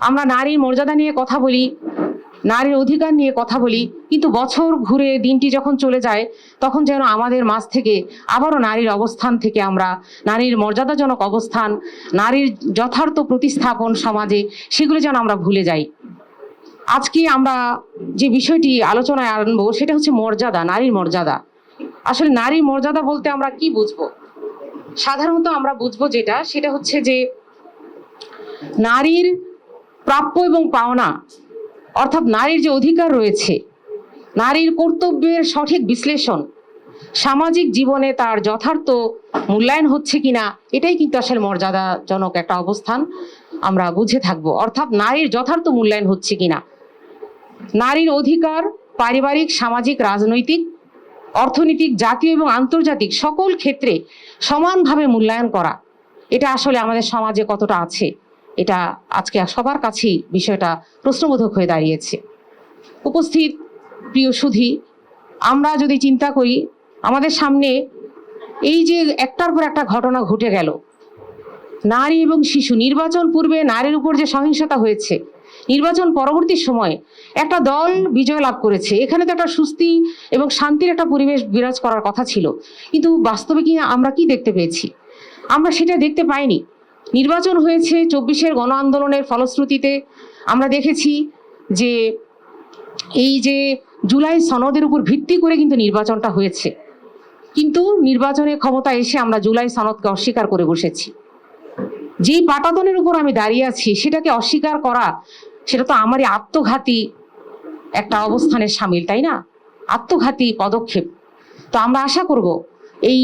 আমরা নারীর মর্যাদা নিয়ে কথা বলি, নারীর অধিকার নিয়ে কথা বলি, কিন্তু বছর ঘুরে দিনটি যখন চলে যায় তখন যেন আমাদের মাঝ থেকে আবারও নারীর অবস্থান থেকে আমরা নারীর মর্যাদাজনক অবস্থান, নারীর যথার্থ প্রতিস্থাপন সমাজে, সেগুলো যেন আমরা ভুলে যাই। আজকে আমরা যে বিষয়টি আলোচনায় আনবো সেটা হচ্ছে মর্যাদা, নারীর মর্যাদা। আসলে নারীর মর্যাদা বলতে আমরা কি বুঝবো? সাধারণত আমরা বুঝবো সেটা হচ্ছে যে নারীর প্রাপ্য এবং পাওনা, অর্থাৎ নারীর যে অধিকার রয়েছে, নারীর কর্তব্যের সঠিক বিশ্লেষণ, সামাজিক জীবনে তার যথার্থ মূল্যায়ন হচ্ছে কিনা, এটাই কিন্তু আসলে মর্যাদাজনক একটা অবস্থান আমরা বুঝে থাকবো। অর্থাৎ নারীর যথার্থ মূল্যায়ন হচ্ছে কিনা, নারীর অধিকার পারিবারিক, সামাজিক, রাজনৈতিক, অর্থনৈতিক, জাতীয় এবং আন্তর্জাতিক সকল ক্ষেত্রে সমানভাবে মূল্যায়ন করা, এটা আসলে আমাদের সমাজে কতটা আছে, এটা আজকে সবার কাছেই বিষয়টা প্রশ্নবোধক হয়ে দাঁড়িয়েছে। উপস্থিত প্রিয় সুধী, আমরা যদি চিন্তা করি আমাদের সামনে এই যে একটার পর একটা ঘটনা ঘটে গেল, নারী এবং শিশু, নির্বাচন পূর্বে নারীর উপর যে সহিংসতা হয়েছে, নির্বাচন পরবর্তী সময়ে একটা দল বিজয় লাভ করেছে, এখানে তো একটা সুস্থি এবং শান্তির একটা পরিবেশ বিরাজ করার কথা ছিল, কিন্তু বাস্তবে কি আমরা কি দেখতে পেয়েছি? আমরা সেটা দেখতে পাইনি। নির্বাচন হয়েছে 24-এর গণ আন্দোলনের ফলশ্রুতিতে। আমরা দেখেছি যে এই যে জুলাই সনদের উপর ভিত্তি করে কিন্তু নির্বাচনটা হয়েছে, কিন্তু নির্বাচনের ক্ষমতা এসে আমরা জুলাই সনদকে অস্বীকার করে বসেছি। যেই পাটাতনের উপর আমি দাঁড়িয়ে আছি সেটাকে অস্বীকার করা, সেটা তো আমারই আত্মঘাতী একটা অবস্থানের সামিল, তাই না? আত্মঘাতী পদক্ষেপ। তো আমরা আশা করব এই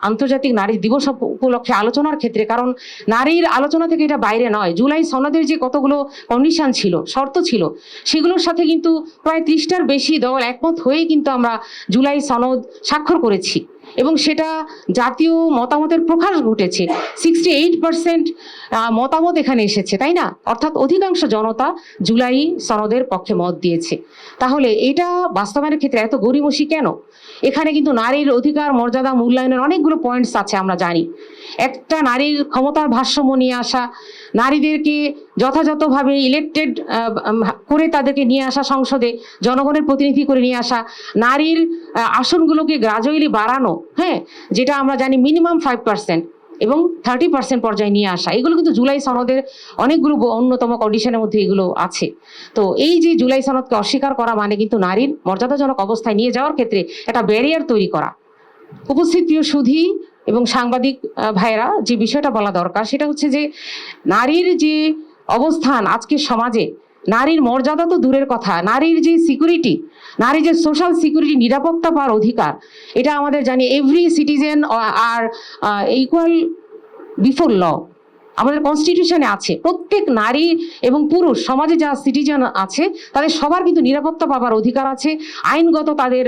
আন্তর্জাতিক নারী দিবস উপলক্ষে আলোচনার ক্ষেত্রে, কারণ নারীর আলোচনা থেকে এটা বাইরে নয়, জুলাই সনদের যে কতগুলো কন্ডিশন ছিল, শর্ত ছিল, সেগুলোর সাথে কিন্তু প্রায় 30টার বেশি দল একমত হয়ে কিন্তু আমরা জুলাই সনদ স্বাক্ষর করেছি, এবং সেটা জাতীয় মতামতের প্রকাশ ঘটেছে। 68% মতামত এখানে এসেছে, তাই না? অর্থাৎ অধিকাংশ জনতা জুলাই সনদের পক্ষে মত দিয়েছে। তাহলে এটা বাস্তবায়নের ক্ষেত্রে এত গড়িমসি কেন? এখানে কিন্তু নারীর অধিকার, মর্যাদা, মূল্যায়নের অনেকগুলো পয়েন্টস আছে, আমরা জানি। একটা নারীর ক্ষমতার ভারসাম্য নিয়ে আসা, নারীদেরকে যথাযথভাবে ইলেক্টেড করে তাদেরকে নিয়ে আসা, সংসদে জনগণের প্রতিনিধি করে নিয়ে আসা, নারীর আসনগুলোকে গ্রাজুয়ালি বাড়ানো, হ্যাঁ, যেটা আমরা জানি মিনিমাম 5% এবং 30% পর্যায়ে নিয়ে আসা, এগুলো কিন্তু জুলাই সনদের অনেকগুলো অন্যতম কন্ডিশনের মধ্যে এগুলো আছে। তো এই যে জুলাই সনদকে অস্বীকার করা মানে কিন্তু নারীর মর্যাদাজনক অবস্থায় নিয়ে যাওয়ার ক্ষেত্রে একটা ব্যারিয়ার তৈরি করা। উপস্থিত প্রিয় সুধী এবং সাংবাদিক ভাইয়েরা, যে বিষয়টা বলা দরকার সেটা হচ্ছে যে নারীর যে অবস্থান আজকের সমাজে, নারীর মর্যাদা তো দূরের কথা, নারীর যে সিকিউরিটি, নারী যে সোশ্যাল সিকিউরিটি, নিরাপত্তা পাওয়ার অধিকার, এটা আমাদের জানি এভরি সিটিজেন আর ইকুয়াল বিফোর ল আমাদের কনস্টিটিউশনে আছে। প্রত্যেক নারী এবং পুরুষ সমাজে যা সিটিজেন আছে তাদের সবার কিন্তু নিরাপত্তা পাওয়ার অধিকার আছে, আইনগত তাদের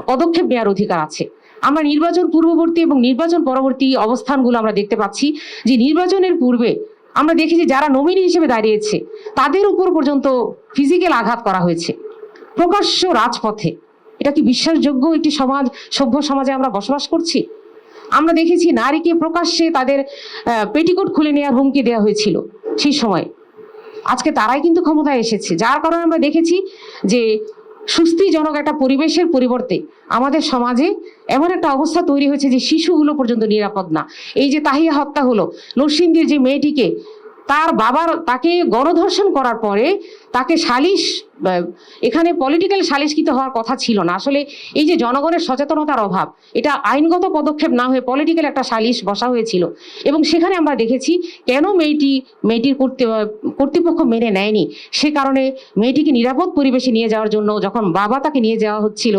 পদক্ষেপ নেওয়ার অধিকার আছে। আমরা নির্বাচন পূর্ববর্তী এবং নির্বাচন পরবর্তী অবস্থানগুলো আমরা দেখতে পাচ্ছি যে নির্বাচনের পূর্বে আমরা দেখেছি যারা নমিনি হিসেবে দাঁড়িয়েছে তাদের উপর পর্যন্ত ফিজিক্যাল আঘাত করা হয়েছে প্রকাশ্য রাজপথে। এটা কি বিশ্বাসযোগ্য একটি সমাজ, সভ্য সমাজে আমরা বসবাস করছি? আমরা দেখেছি নারীকে প্রকাশ্যে তাদের পেটিকোট খুলে নেওয়ার হুমকি দেওয়া হয়েছিল সেই সময়। আজকে তারাই কিন্তু ক্ষমতায় এসেছে, যার কারণে আমরা দেখেছি যে সুস্থিজনক একটা পরিবেশের পরিবর্তে আমাদের সমাজে এমন একটা অবস্থা তৈরি হয়েছে যে শিশুগুলো পর্যন্ত নিরাপদ না। এই যে তাহিয়া হত্যা হলো, নরসিংদীর যে মেয়েটিকে তার বাবার তাকে গণধর্ষণ করার পরে তাকে সালিশ, এখানে পলিটিক্যাল সালিশকৃত হওয়ার কথা ছিল না। আসলে এই যে জনগণের সচেতনতার অভাব, এটা আইনগত পদক্ষেপ না হয়ে পলিটিক্যাল একটা সালিশ বসা হয়েছিল, এবং সেখানে আমরা দেখেছি কেন মেয়েটির কর্তৃপক্ষ মেনে নেয়নি। সে কারণে মেয়েটিকে নিরাপদ পরিবেশে নিয়ে যাওয়ার জন্য যখন বাবা তাকে নিয়ে যাওয়া হচ্ছিল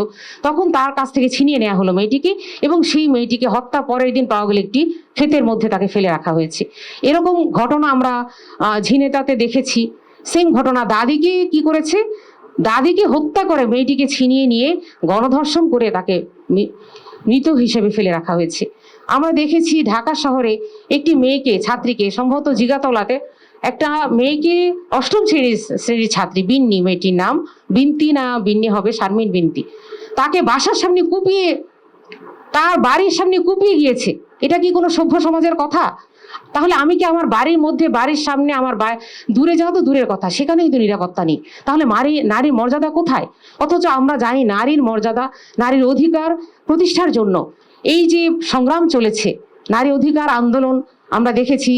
তখন তার কাছ থেকে ছিনিয়ে নেওয়া হলো মেয়েটিকে, এবং সেই মেয়েটিকে হত্যা পরের দিন পাওয়া গেল একটি ক্ষেতের মধ্যে তাকে ফেলে রাখা হয়েছে। এরকম ঘটনা আমরা ঝিনেতাতে দেখেছি। সেম ঘটনা দাদিকে কি করেছে, দাদিকে হত্যা করে মেয়েটিকে ছিনিয়ে নিয়ে গণধর্ষণ করে তাকে মৃত হিসেবে ফেলে রাখা হয়েছে। আমরা দেখেছি ঢাকা শহরে একটি মেয়েকে, ছাত্রীকে, সম্ভবত জিগাতলাতে একটা মেয়েকে, 8ম শ্রেণীর ছাত্রী, বিন্নি মেয়েটির নাম, বিনতি না বিন্নি হবে, শারমিন বিনতি, তাকে বাসার সামনে কুপিয়ে, তার বাড়ির সামনে কুপিয়ে গিয়েছে। এটা কি কোনো সভ্য সমাজের কথা? তাহলে আমি কি আমার বাড়ির মধ্যে, বাড়ির সামনে, আমার দূরে যাওয়া তো দূরের কথা, সেখানে কিন্তু নিরাপত্তা নেই। তাহলে নারীর মর্যাদা কোথায়? অথচ আমরা জানি নারীর মর্যাদা, নারীর অধিকার প্রতিষ্ঠার জন্য এই যে সংগ্রাম চলেছে, নারী অধিকার আন্দোলন আমরা দেখেছি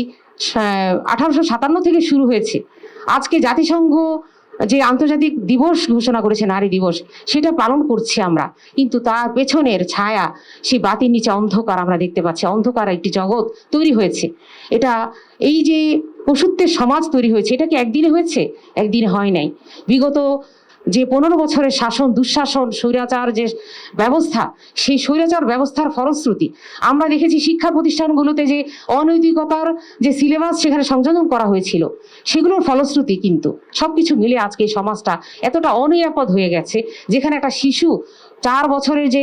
1857 থেকে শুরু হয়েছে। আজকে জাতিসংঘ যে আন্তর্জাতিক দিবস ঘোষণা করেছে, নারী দিবস, সেটা পালন করছি আমরা, কিন্তু তার পেছনের ছায়া, সেই বাতির নিচে অন্ধকার আমরা দেখতে পাচ্ছি। অন্ধকার একটি জগৎ তৈরি হয়েছে। এটা এই যে পশুত্বের সমাজ তৈরি হয়েছে, এটা কি একদিনে হয়েছে? একদিনে হয় নাই। বিগত যে 15 বছরের শাসন, দুঃশাসন, স্বৈরাচার যে ব্যবস্থা, সেই স্বৈরাচার ব্যবস্থার ফলশ্রুতি আমরা দেখেছি শিক্ষা প্রতিষ্ঠানগুলোতে যে অনৈতিকতার যে সিলেবাস সেখানে সংযোজন করা হয়েছিল, সেগুলোর ফলশ্রুতি কিন্তু সবকিছু মিলে আজকে এই সমাজটা এতটা অনিরাপদ হয়ে গেছে, যেখানে একটা শিশু 4 বছরের যে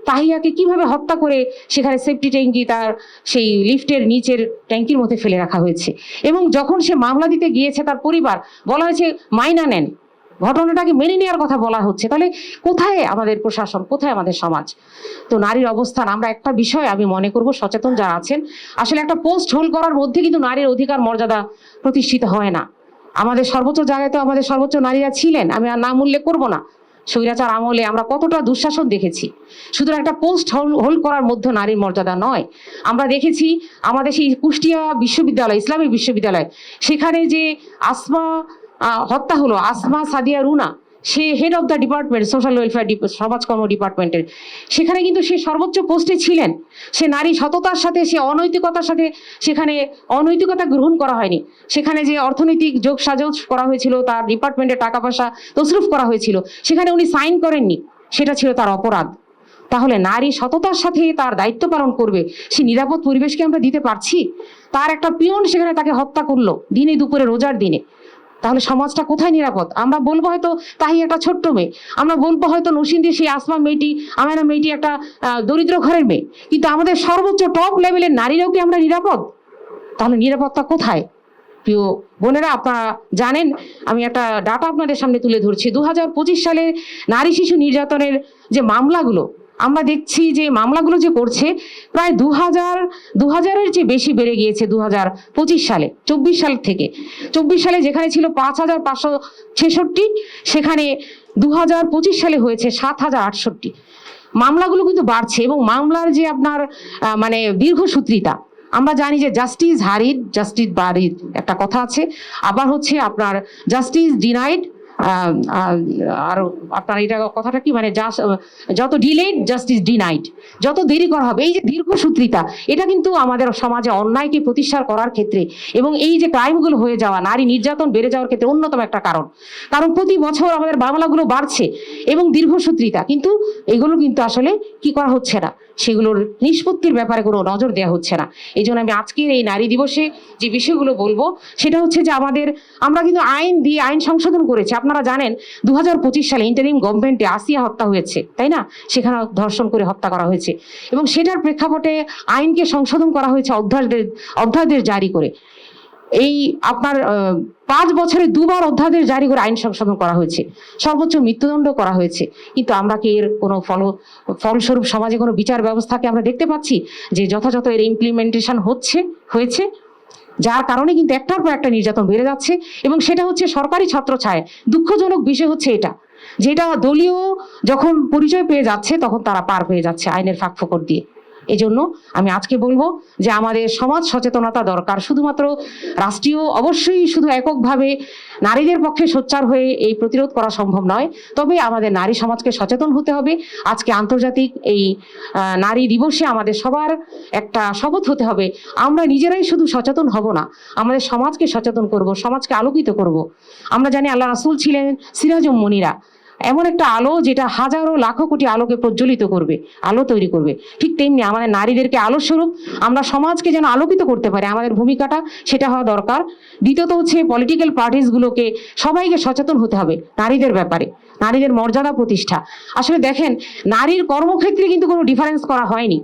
তাহিয়াকে কিভাবে হত্যা করে সেখানে সেফটি ট্যাঙ্কি, তার সেই লিফটের নিচের ট্যাঙ্কির মধ্যে ফেলে রাখা হয়েছে। এবং যখন সে মামলা দিতে গিয়েছে, তার পরিবার বলা হয়েছে মাইনা নেন, ঘটনাটাকে মেনে নেওয়ার কথা বলা হচ্ছে। তাহলে কোথায় আমাদের প্রশাসন, কোথায় আমাদের সমাজ? তো নারীর অবস্থান, আমরা একটা বিষয় আমি মনে করব, সচেতন যারা আছেন, আসলে একটা পোস্ট হোল্ড করার মধ্যে কিন্তু নারীর অধিকার মর্যাদা প্রতিষ্ঠিত হয় না। আমাদের সর্বোচ্চ জায়গায় তো আমাদের সর্বোচ্চ নারীরা ছিলেন, আমি আর নাম উল্লেখ করবো না। স্বৈরাচার আমলে আমরা কতটা দুঃশাসন দেখেছি। সুতরাং একটা পোস্ট হোল্ড করার মধ্যে নারীর মর্যাদা নয়। আমরা দেখেছি আমাদের সেই কুষ্টিয়া বিশ্ববিদ্যালয়, ইসলামিক বিশ্ববিদ্যালয়, সেখানে যে আসমা হত্যা হলো, আসমা সাদিয়া রুনা, সে head of the department, social welfare সমাজকর্ম ডিপার্টমেন্টের, সেখানে কিন্তু সে সর্বোচ্চ পোস্টে ছিলেন। সে নারী সততার সাথে, সে অনৈতিকতার সাথে, সেখানে অনৈতিকতা গ্রহণ করা হয়নি। সেখানে যে অর্থনৈতিক যোগ সাজস করা হয়েছিল, তার ডিপার্টমেন্টে টাকা পয়সা তসরুফ করা হয়েছিল, সেখানে উনি সাইন করেননি, সেটা ছিল তার অপরাধ। তাহলে নারী সততার সাথে তার দায়িত্ব পালন করবে, সে নিরাপদ পরিবেশকে আমরা দিতে পারছি? তার একটা পিয়ন সেখানে তাকে হত্যা করলো দিনে দুপুরে, রোজার দিনে। তাহলে সমাজটা কোথায় নিরাপদ? আমরা বলবো হয়তো তাহি একটা ছোট্ট মেয়ে, আমরা বলবো হয়তো নরসিংদীর সেই আসমা মেয়েটি, আমেনা মেয়েটি একটা দরিদ্র ঘরের মেয়ে, কিন্তু আমাদের সর্বোচ্চ টপ লেভেলের নারীরাও কি আমরা নিরাপদ? তাহলে নিরাপত্তা কোথায়? প্রিয় বোনেরা, আপনারা জানেন, আমি একটা ডাটা আপনাদের সামনে তুলে ধরছি। 2025 সালে নারী শিশু নির্যাতনের যে মামলাগুলো আমরা দেখছি, যে মামলাগুলো যে করছে, প্রায় 2000-এর চেয়ে বেশি বেড়ে গিয়েছে 2025 সালে। 24 সাল থেকে 24 সালে যেখানে ছিল 5566, সেখানে 2025 সালে হয়েছে 7068। মামলাগুলো কিন্তু বাড়ছে, এবং মামলার যে আপনার মানে দীর্ঘসূত্রিতা, আমরা জানি যে জাস্টিস হারিড, জাস্টিস বারিড একটা কথা আছে, আবার হচ্ছে আপনার জাস্টিস ডিনাইড, আর আপনার এটা কথাটা কি, মানে যত ডিলেড জাস্টিস ডিনাইড, যত দেরি করা হবে, এই যে দীর্ঘসূত্রিতা, এটা কিন্তু আমাদের সমাজে অন্যায়কে প্রতিষ্ঠার করার ক্ষেত্রে, এবং এই যে ক্রাইমগুলো হয়ে যাওয়া, নারী নির্যাতন বেড়ে যাওয়ার ক্ষেত্রে অন্যতম একটা কারণ। কারণ প্রতি বছর আমাদের মামলাগুলো বাড়ছে এবং দীর্ঘসূত্রিতা, কিন্তু এগুলো কিন্তু আসলে কি করা হচ্ছে না, সেগুলোর নিষ্পত্তির ব্যাপারে কোনো নজর দেওয়া হচ্ছে না। এই জন্য আমি আজকের এই নারী দিবসে যে বিষয়গুলো বলবো, সেটা হচ্ছে যে আমরা কিন্তু আইন দিয়ে আইন সংশোধন করেছি। আপনারা জানেন 2025 সালে ইন্টারিম গভর্নমেন্টে আসিয়া হত্যা হয়েছে, তাই না? সেখানে ধর্ষণ করে হত্যা করা হয়েছে, এবং সেটার প্রেক্ষাপটে আইনকে সংশোধন করা হয়েছে অধ্যাদেশ জারি করে। এই আপনার 5 বছরে 2বার অধ্যাদেশ জারি করে আইন সংশোধন করা হয়েছে, সর্বোচ্চ মৃত্যুদণ্ড করা হয়েছে। কিন্তু আমরা কি এর কোনো ফলস্বরূপ সমাজে কোনো বিচার ব্যবস্থাকে আমরা দেখতে পাচ্ছি যে যথাযথ এর ইমপ্লিমেন্টেশন হয়েছে? যার কারণে কিন্তু একটার পর একটা নির্যাতন বেড়ে যাচ্ছে, এবং সেটা হচ্ছে সরকারি ছত্রছায়ায়। দুঃখজনক বিষয় হচ্ছে এটা, যেটা দলীয় যখন পরিচয় পেয়ে যাচ্ছে, তখন তারা পার পেয়ে যাচ্ছে আইনের ফাঁকফোকর দিয়ে। এজন্য আমি আজকে বলবো যে আমাদের সমাজ সচেতনতা দরকার। শুধুমাত্র রাষ্ট্রীয়, অবশ্যই শুধু এককভাবে নারীদের পক্ষে সোচ্চার হয়ে এই প্রতিরোধ করা সম্ভব নয়, তবে আমাদের নারী সমাজকে সচেতন হতে হবে। আজকে আন্তর্জাতিক এই নারী দিবসে আমাদের সবার একটা শপথ হতে হবে, আমরা নিজেরাই শুধু সচেতন হব না, আমাদের সমাজকে সচেতন করব, সমাজকে আলোকিত করব। আমরা জানি আল্লাহ রাসূল ছিলেন সিরাজুম মুনিরা, এমন একটা আলো যেটা হাজারো লাখো কোটি আলোকে প্রজ্বলিত করবে, আলো তৈরি করবে। ঠিক তেমনি আমাদের নারীদেরকে আলো স্বরূপ আমরা সমাজকে যেন আলোকিত করতে পারি, আমাদের ভূমিকাটা সেটা হওয়া দরকার। দ্বিতীয়ত হচ্ছে পলিটিক্যাল পার্টিসগুলোকে সবাইকে সচেতন হতে হবে নারীদের ব্যাপারে, নারীদের মর্যাদা প্রতিষ্ঠা। আসলে দেখেন, নারীর কর্মক্ষেত্রে কিন্তু কোনো ডিফারেন্স করা হয়নি।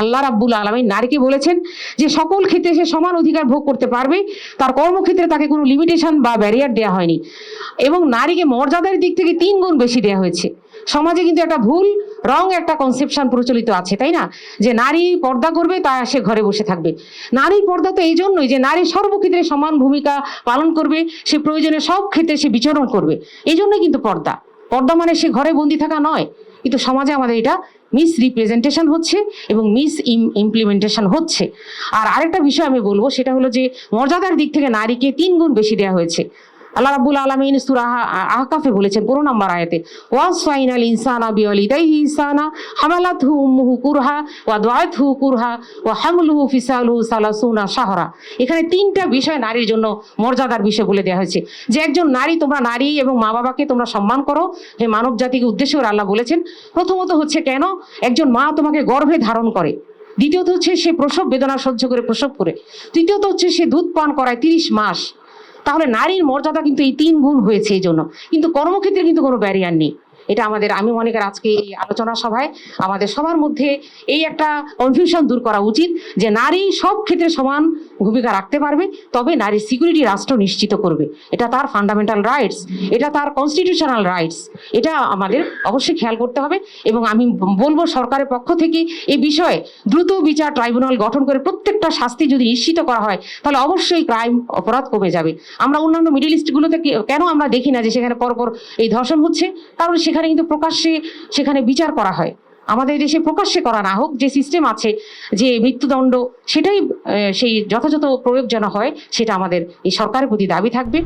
আল্লাহ রাব্বুল আলামিন নারীকে বলেছেন যে সকল ক্ষেত্রে সে সমান অধিকার ভোগ করতে পারবে, তার কর্মক্ষেত্রে তাকে কোনো লিমিটেশন বা ব্যারিয়ার দেওয়া হয়নি, এবং নারীকে মর্যাদার দিক থেকে 3 গুণ বেশি দেওয়া হয়েছে। সমাজে কিন্তু একটা ভুল রং একটা কনসেপশন প্রচলিত আছে, তাই না? যে নারী পর্দা করবে, তা সে ঘরে বসে থাকবে। নারীর পর্দা তো এই জন্যই যে নারী সর্বক্ষেত্রে সমান ভূমিকা পালন করবে, সে প্রয়োজনে সব ক্ষেত্রে সে বিচরণ করবে। এই জন্যই কিন্তু পর্দা। পর্দা মানে সে ঘরে বন্দি থাকা নয়, কিন্তু সমাজে আমাদের এটা মিস রিপ্রেজেন্টেশন হচ্ছে এবং মিস ইমপ্লিমেন্টেশন হচ্ছে। আর আরেকটা বিষয় আমি বলবো, সেটা হলো যে মর্যাদার দিক থেকে নারীকে 3 গুণ বেশি দেওয়া হয়েছে। আল্লাহ রাব্বুল আলামিন সূরা আহকাফে বলেছেন 15 নম্বর আয়াতে, ওয়াসফাইনাল ইনসানা বিওয়ালিদাইহি ইহসানা হামালাতহু উম্মুহু কুরহা ওয়া দাআতহু কুরহা ওয়া হামলুহু ফিসালুহু সালাসুনা শাহরা। এখানে 3টা বিষয় নারীর জন্য মর্যাদার বিষয় বলে দেওয়া হয়েছে, যে একজন নারী, তোমরা নারী এবং মা বাবাকে তোমরা সম্মান করো, যে মানব জাতিকে উদ্দেশ্য করে আল্লাহ বলেছেন। প্রথমত হচ্ছে কেন একজন মা তোমাকে গর্ভে ধারণ করে, দ্বিতীয়ত হচ্ছে সে প্রসব বেদনা সহ্য করে প্রসব করে, তৃতীয়ত হচ্ছে সে দুধ পান করায় 30 মাস। তাহলে নারীর মর্যাদা কিন্তু এই 3 গুণ হয়েছে এই জন্য। কিন্তু কর্মক্ষেত্রে কিন্তু কোনো ব্যারিয়ার নেই। এটা আমাদের, আমি মনে করি আজকে এই আলোচনা সভায় আমাদের সবার মধ্যে এই একটা কনফিউশন দূর করা উচিত, যে নারী সব ক্ষেত্রে সমান ভূমিকা রাখতে পারবে, তবে নারীর সিকিউরিটি রাষ্ট্র নিশ্চিত করবে। এটা তার ফান্ডামেন্টাল রাইটস, এটা তার কনস্টিটিউশনাল রাইটস। এটা আমাদের অবশ্যই খেয়াল করতে হবে। এবং আমি বলবো সরকারের পক্ষ থেকে এই বিষয়ে দ্রুত বিচার ট্রাইব্যুনাল গঠন করে প্রত্যেকটা শাস্তি যদি নিশ্চিত করা হয়, তাহলে অবশ্যই ক্রাইম অপরাধ কমে যাবে। আমরা অন্যান্য মিডল ইস্টগুলোতে কেন আমরা দেখি না যে সেখানে পরপর এই ধর্ষণ হচ্ছে? কারণ সেখানে কিন্তু প্রকাশ্যে সেখানে বিচার করা হয়। আমাদের দেশে প্রকাশ্যে করা না হোক, যে সিস্টেম আছে যে মৃত্যুদণ্ড, সেটাই সেই যথাযথ প্রয়োগ যেন হয়, সেটা আমাদের এই সরকারের প্রতি দাবি থাকবে।